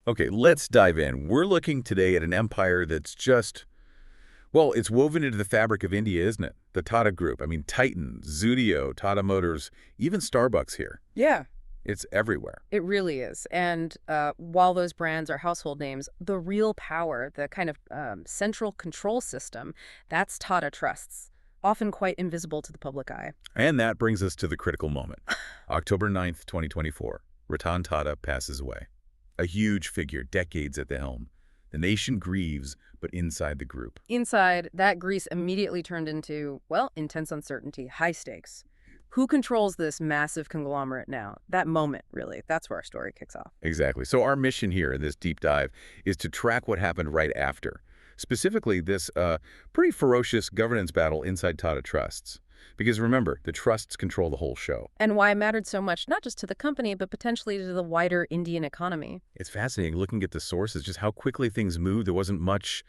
Okay, let's dive in. We're looking today at an empire that's just, well, it's woven into the fabric of India, isn't it? The Tata Group. I mean, Titan, Zudio, Tata Motors, even Starbucks here. Yeah, It's everywhere. it really is. And while those brands are household names, the real power, the kind of central control system, that's Tata Trusts, often quite invisible to the public eye. And that brings us to the critical moment. October 9th, 2024, Ratan Tata passes away. A huge figure, decades at the helm. The nation grieves, but inside the group. Inside, that grease immediately turned into, well, intense uncertainty, high stakes. Who controls this massive conglomerate now? That moment, really. That's where our story kicks off. Exactly. So our mission here in this deep dive is to track what happened right after. Specifically, this pretty ferocious governance battle inside Tata Trusts. Because remember, the trusts control the whole show. And why it mattered so much, not just to the company, but potentially to the wider Indian economy. It's fascinating looking at the sources, just how quickly things moved. There wasn't much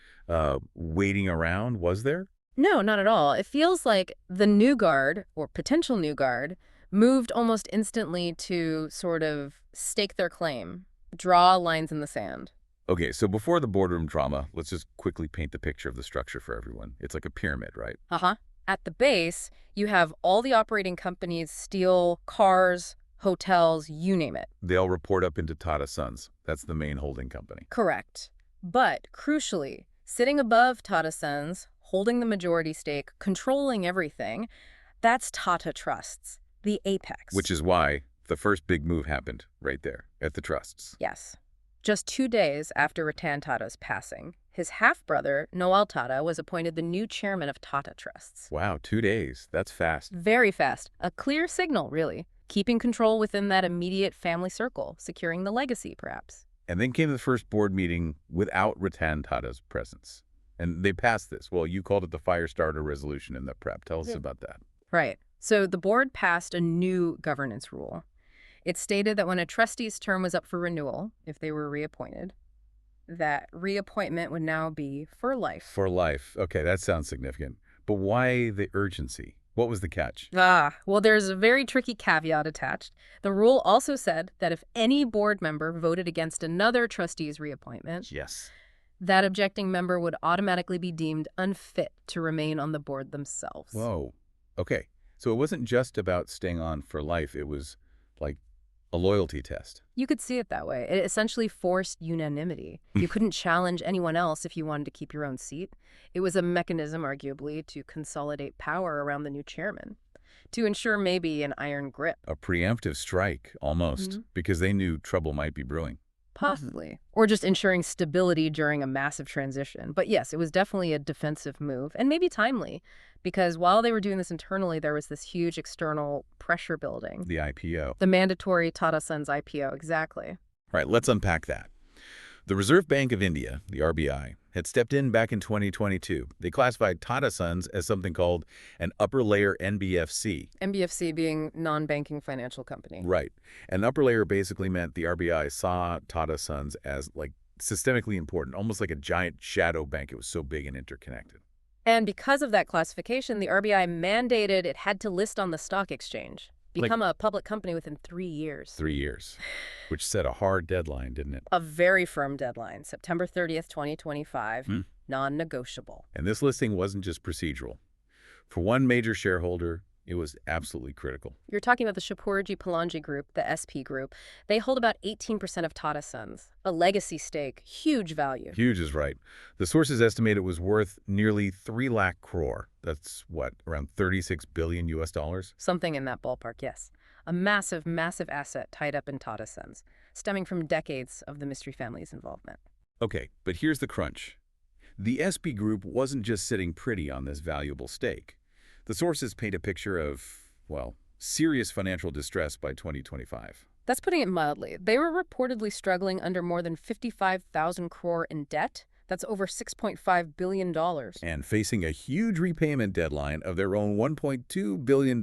waiting around, was there? No, not at all. It feels like the new guard, or potential new guard, moved almost instantly to sort of stake their claim, draw lines in the sand. Okay, so before the boardroom drama, let's just quickly paint the picture of the structure for everyone. It's like a pyramid, right? Uh-huh. At the base, you have all the operating companies, steel, cars, hotels, you name it. They all report up into Tata Sons. That's the main holding company. Correct. But, crucially, sitting above Tata Sons, holding the majority stake, controlling everything, that's Tata Trusts, the apex. Which is why the first big move happened right there at the trusts. Yes. Just 2 days after Ratan Tata's passing, his half-brother, Noel Tata, was appointed the new chairman of Tata Trusts. Wow, 2 days. That's fast. Very fast. A clear signal, really. Keeping control within that immediate family circle, securing the legacy, perhaps. And then came the first board meeting without Ratan Tata's presence. And they passed this. Well, you called it the fire starter resolution in the prep. Tell us about that. Right. So the board passed a new governance rule. It stated that when a trustee's term was up for renewal, if they were reappointed, that reappointment would now be for life. For life. Okay, that sounds significant. But why the urgency? What was the catch? Well, there's a very tricky caveat attached. The rule also said that if any board member voted against another trustee's reappointment, Yes. that objecting member would automatically be deemed unfit to remain on the board themselves. Whoa. Okay. So it wasn't just about staying on for life. It was like a loyalty test. You could see it that way. It essentially forced unanimity. You couldn't challenge anyone else if you wanted to keep your own seat. It was a mechanism, arguably, to consolidate power around the new chairman, to ensure maybe an iron grip. A preemptive strike, almost, because they knew trouble might be brewing. Possibly. Or just ensuring stability during a massive transition. But yes, it was definitely a defensive move, and maybe timely, because while they were doing this internally, there was this huge external pressure building. The IPO. The mandatory Tata Sons IPO, exactly. All right, let's unpack that. The Reserve Bank of India, the RBI, had stepped in back in 2022. They classified Tata Sons as something called an upper layer NBFC. NBFC being non-banking financial company. Right. An upper layer basically meant the RBI saw Tata Sons as like systemically important, almost like a giant shadow bank. It was so big and interconnected. And because of that classification, the RBI mandated it had to list on the stock exchange, become a public company within 3 years. 3 years, which set a hard deadline, didn't it? A very firm deadline, September 30th, 2025, non-negotiable. And this listing wasn't just procedural. For one major shareholder, it was absolutely critical. You're talking about the Shapurji Palanji Group, the SP Group. They hold about 18% of Tata Sons, a legacy stake, huge value. Huge is right. The sources estimate it was worth nearly 3 lakh crore. That's what, around 36 billion US dollars? Something in that ballpark, yes. A massive, massive asset tied up in Tata Sons, stemming from decades of the Mystery family's involvement. Okay, but here's the crunch. The SP Group wasn't just sitting pretty on this valuable stake. The sources paint a picture of, well, serious financial distress by 2025. That's putting it mildly. They were reportedly struggling under more than 55,000 crore in debt. That's over $6.5 billion. And facing a huge repayment deadline of their own $1.2 billion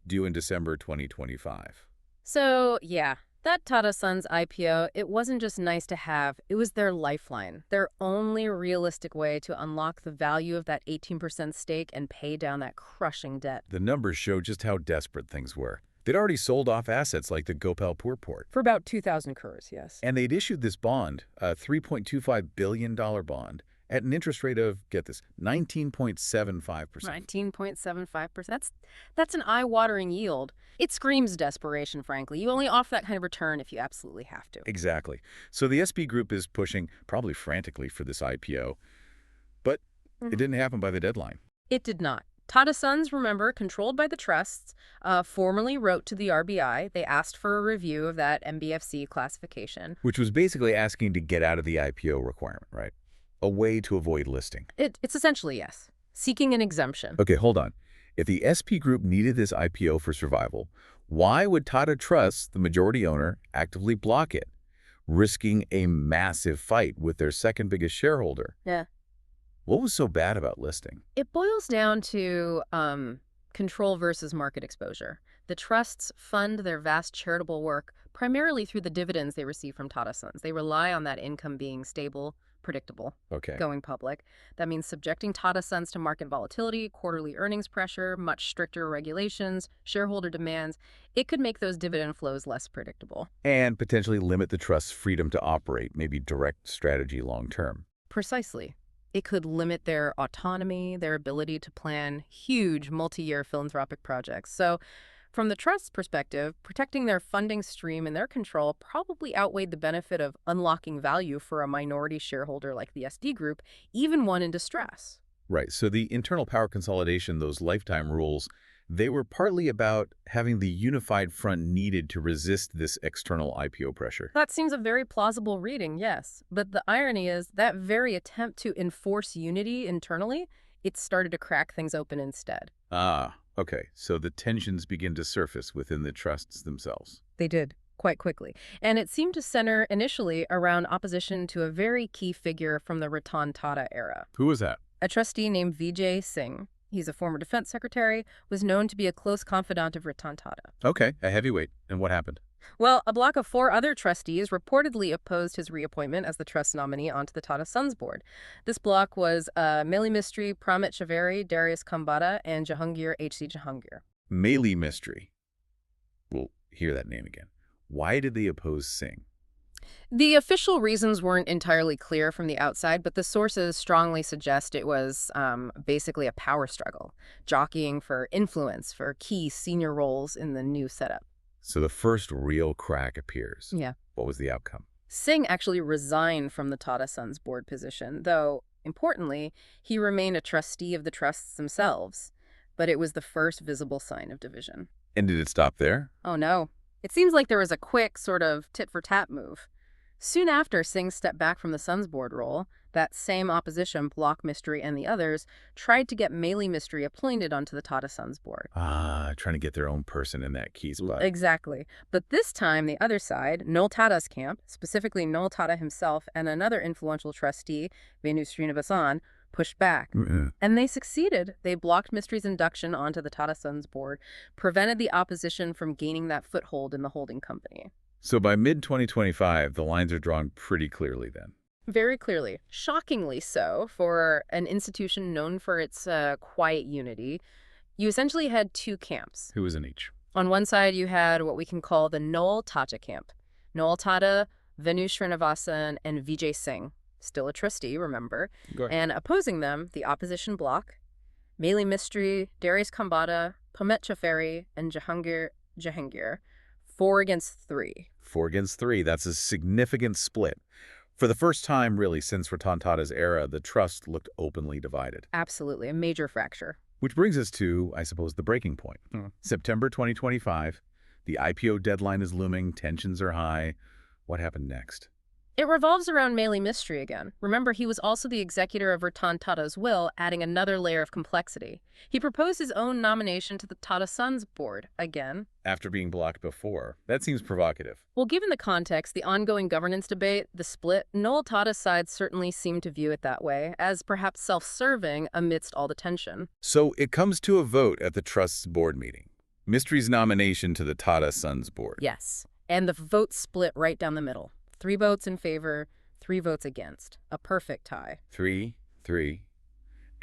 due in December 2025. So, yeah, that Tata Sons IPO, it wasn't just nice to have, it was their lifeline, their only realistic way to unlock the value of that 18% stake and pay down that crushing debt. The numbers show just how desperate things were. They'd already sold off assets like the Gopalpur port. For about 2,000 crores, yes. And they'd issued this bond, a $3.25 billion bond, at an interest rate of, get this, 19.75%. 19.75%. That's an eye-watering yield. It screams desperation, frankly. You only offer that kind of return if you absolutely have to. Exactly. So the SB Group is pushing, probably frantically, for this IPO. But it didn't happen by the deadline. It did not. Tata Sons, remember, controlled by the trusts, formally wrote to the RBI. They asked for a review of that MBFC classification. Which was basically asking to get out of the IPO requirement, right? A way to avoid listing. It's essentially, yes. Seeking an exemption. Okay, hold on. If the SP Group needed this IPO for survival, why would Tata Trust, the majority owner, actively block it, risking a massive fight with their second biggest shareholder? Yeah. What was so bad about listing? It boils down to control versus market exposure. The trusts fund their vast charitable work primarily through the dividends they receive from Tata Sons. They rely on that income being stable, predictable, going public. That means subjecting Tata Sons to market volatility, quarterly earnings pressure, much stricter regulations, shareholder demands. It could make those dividend flows less predictable. And potentially limit the trust's freedom to operate, maybe direct strategy long term. Precisely. It could limit their autonomy, their ability to plan huge multi-year philanthropic projects. So from the trust's perspective, protecting their funding stream and their control probably outweighed the benefit of unlocking value for a minority shareholder like the SD Group, even one in distress. Right. So the internal power consolidation, those lifetime rules, they were partly about having the unified front needed to resist this external IPO pressure. That seems a very plausible reading, yes. But the irony is that very attempt to enforce unity internally, it started to crack things open instead. Ah, okay. So the tensions begin to surface within the trusts themselves. They did, quite quickly. And it seemed to center initially around opposition to a very key figure from the Ratan Tata era. Who was that? A trustee named Vijay Singh. He's a former defense secretary, was known to be a close confidant of Ratan Tata. Okay, a heavyweight. And what happened? Well, a block of 4 other trustees reportedly opposed his reappointment as the trust nominee onto the Tata Sons board. This block was Meli Mistry, Pramit Chaveri, Darius Khambhata, and Jahangir H.C. Jahangir. Meli Mistry. We'll hear that name again. Why did they oppose Singh? The official reasons weren't entirely clear from the outside, but the sources strongly suggest it was basically a power struggle, jockeying for influence for key senior roles in the new setup. So the first real crack appears. Yeah. What was the outcome? Singh actually resigned from the Tata Sons board position, though, importantly, he remained a trustee of the trusts themselves. But it was the first visible sign of division. And did it stop there? Oh, no. It seems like there was a quick sort of tit-for-tat move. Soon after Singh stepped back from the Sons board role, that same opposition, Block Mistry and the others, tried to get Meli Mistry appointed onto the Tata Sons board. Trying to get their own person in that key spot. Exactly. But this time, the other side, Noel Tata's camp, specifically Noel Tata himself and another influential trustee, Venu Srinivasan, pushed back. And they succeeded. They blocked Mistry's induction onto the Tata Sons board, prevented the opposition from gaining that foothold in the holding company. So by mid-2025, the lines are drawn pretty clearly then. Very clearly. Shockingly so for an institution known for its quiet unity. You essentially had 2 camps. Who was in each? On one side, you had what we can call the Noel Tata camp. Noel Tata, Venu Srinivasan, and Vijay Singh. Still a trustee, remember. And opposing them, the opposition bloc, Meli Mistry, Darius Khambhata, Pramit Chaveri, and Jahangir. 4 against 3. 4 against 3. That's a significant split. For the first time, really, since Ratan Tata's era, the trust looked openly divided. Absolutely, a major fracture. Which brings us to, I suppose, the breaking point. September 2025, the IPO deadline is looming, tensions are high. What happened next? It revolves around Meli Mistry again. Remember, he was also the executor of Ratan Tata's will, adding another layer of complexity. He proposed his own nomination to the Tata Sons board, again. After being blocked before. That seems provocative. Well, given the context, the ongoing governance debate, the split, Noel Tata's side certainly seemed to view it that way, as perhaps self-serving amidst all the tension. So it comes to a vote at the trust's board meeting. Mistry's nomination to the Tata Sons board. Yes, and the vote split right down the middle. 3 votes in favor, 3 votes against. A perfect tie. 3-3.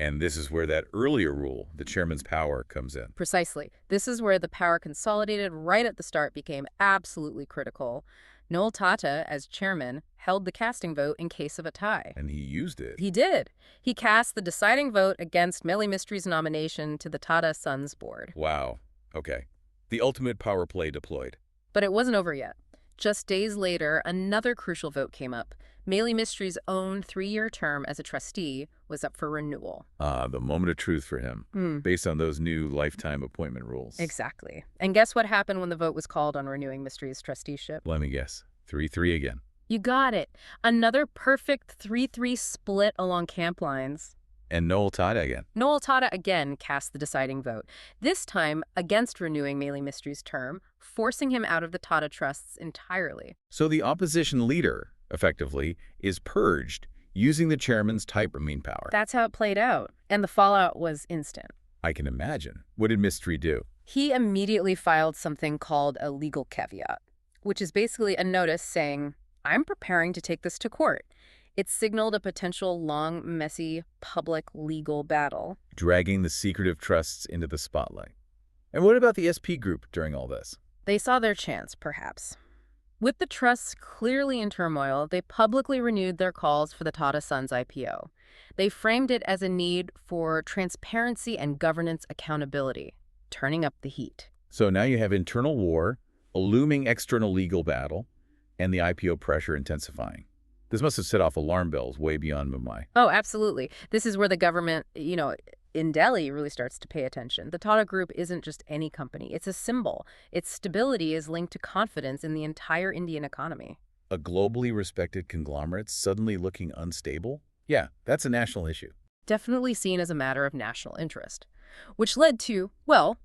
And this is where that earlier rule, the chairman's power, comes in. Precisely. This is where the power consolidated right at the start became absolutely critical. Noel Tata, as chairman, held the casting vote in case of a tie. And he used it. He did. He cast the deciding vote against Meli Mistry's nomination to the Tata Sons board. Wow. Okay. The ultimate power play deployed. But it wasn't over yet. Just days later, another crucial vote came up. Meli Mistry's own 3-year term as a trustee was up for renewal. The moment of truth for him, based on those new lifetime appointment rules. Exactly. And guess what happened when the vote was called on renewing Mistry's trusteeship? Let me guess. 3-3 again. You got it. Another perfect 3-3 split along camp lines. And Noel Tata again. Noel Tata again cast the deciding vote, this time against renewing Meli Mistry's term, forcing him out of the Tata trusts entirely. So the opposition leader, effectively, is purged using the chairman's tight remaining power. That's how it played out, and the fallout was instant. I can imagine. What did Mistry do? He immediately filed something called a legal caveat, which is basically a notice saying, I'm preparing to take this to court. It signaled a potential long, messy, public legal battle. Dragging the secretive trusts into the spotlight. And what about the SP group during all this? They saw their chance, perhaps. With the trusts clearly in turmoil, they publicly renewed their calls for the Tata Sons IPO. They framed it as a need for transparency and governance accountability, turning up the heat. So now you have internal war, a looming external legal battle, and the IPO pressure intensifying. This must have set off alarm bells way beyond Mumbai. Oh, absolutely. This is where the government, in Delhi really starts to pay attention. The Tata Group isn't just any company. It's a symbol. Its stability is linked to confidence in the entire Indian economy. A globally respected conglomerate suddenly looking unstable? Yeah, that's a national issue. Definitely seen as a matter of national interest, which led to, well,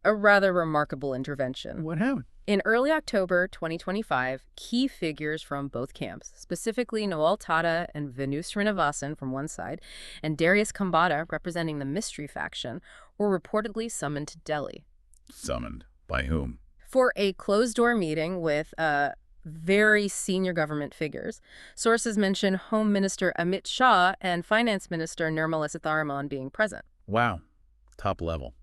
a rather remarkable intervention. What happened? In early October 2025, key figures from both camps, specifically Noel Tata and Venu Srinivasan from one side, and Darius Khambata, representing the Mistry faction, were reportedly summoned to Delhi. Summoned? By whom? For a closed-door meeting with very senior government figures. Sources mention Home Minister Amit Shah and Finance Minister Nirmala Sitharaman being present. Wow. Top level.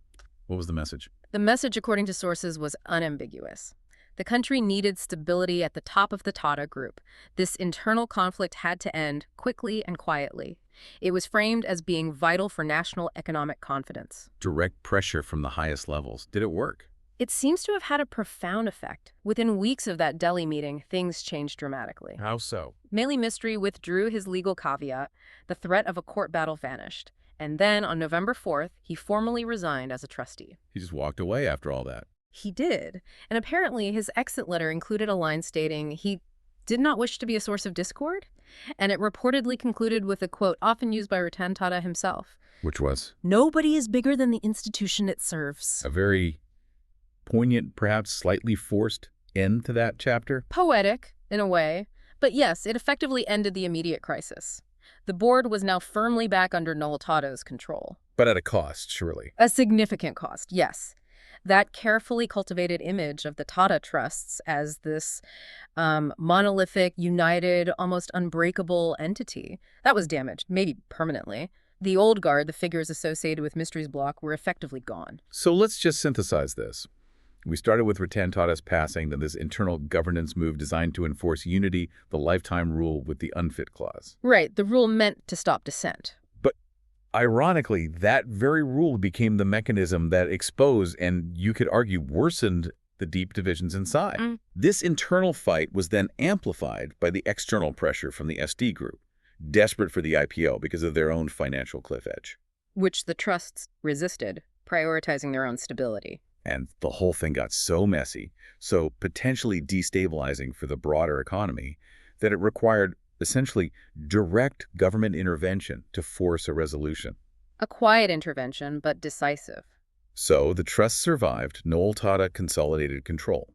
What was the message? The message, according to sources, was unambiguous. The country needed stability at the top of the Tata Group. This internal conflict had to end quickly and quietly. It was framed as being vital for national economic confidence. Direct pressure from the highest levels. Did it work? It seems to have had a profound effect. Within weeks of that Delhi meeting, things changed dramatically. How so? Meli Mistry withdrew his legal caveat. The threat of a court battle vanished. And then, on November 4th, he formally resigned as a trustee. He just walked away after all that. He did. And apparently, his exit letter included a line stating he did not wish to be a source of discord. And it reportedly concluded with a quote often used by Ratan Tata himself. Which was? Nobody is bigger than the institution it serves. A very poignant, perhaps slightly forced end to that chapter. Poetic, in a way. But yes, it effectively ended the immediate crisis. The board was now firmly back under Noel Tata's control. But at a cost, surely. A significant cost, yes. That carefully cultivated image of the Tata trusts as this monolithic, united, almost unbreakable entity, that was damaged, maybe permanently. The old guard, the figures associated with Mistry's bloc, were effectively gone. So let's just synthesize this. We started with Ratan Tata's passing, then this internal governance move designed to enforce unity, the lifetime rule with the unfit clause. Right, the rule meant to stop dissent. But ironically, that very rule became the mechanism that exposed and, you could argue, worsened the deep divisions inside. This internal fight was then amplified by the external pressure from the SD group, desperate for the IPO because of their own financial cliff edge. Which the trusts resisted, prioritizing their own stability. And the whole thing got so messy, so potentially destabilizing for the broader economy, that it required essentially direct government intervention to force a resolution. A quiet intervention, but decisive. So the trust survived. Noel Tata consolidated control.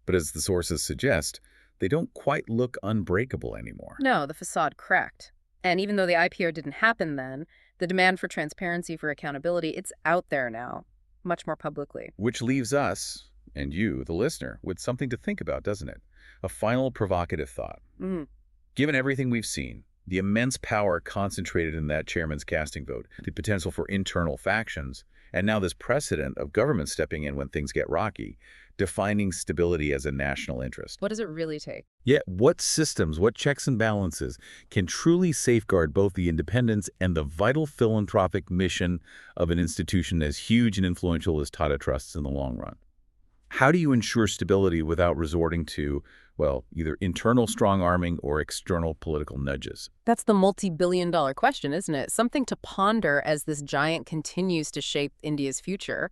But as the sources suggest, they don't quite look unbreakable anymore. No, the facade cracked. And even though the IPO didn't happen then, the demand for transparency, for accountability, it's out there now. Much more publicly. Which leaves us, and you, the listener, with something to think about, doesn't it? A final provocative thought. Given everything we've seen, The immense power concentrated in that chairman's casting vote, the potential for internal factions, and now this precedent of government stepping in when things get rocky, defining stability as a national interest. What does it really take? Yet, what systems, what checks and balances can truly safeguard both the independence and the vital philanthropic mission of an institution as huge and influential as Tata Trusts in the long run? How do you ensure stability without resorting to, well, either internal strong-arming or external political nudges? That's the multi-billion-dollar question, isn't it? Something to ponder as this giant continues to shape India's future.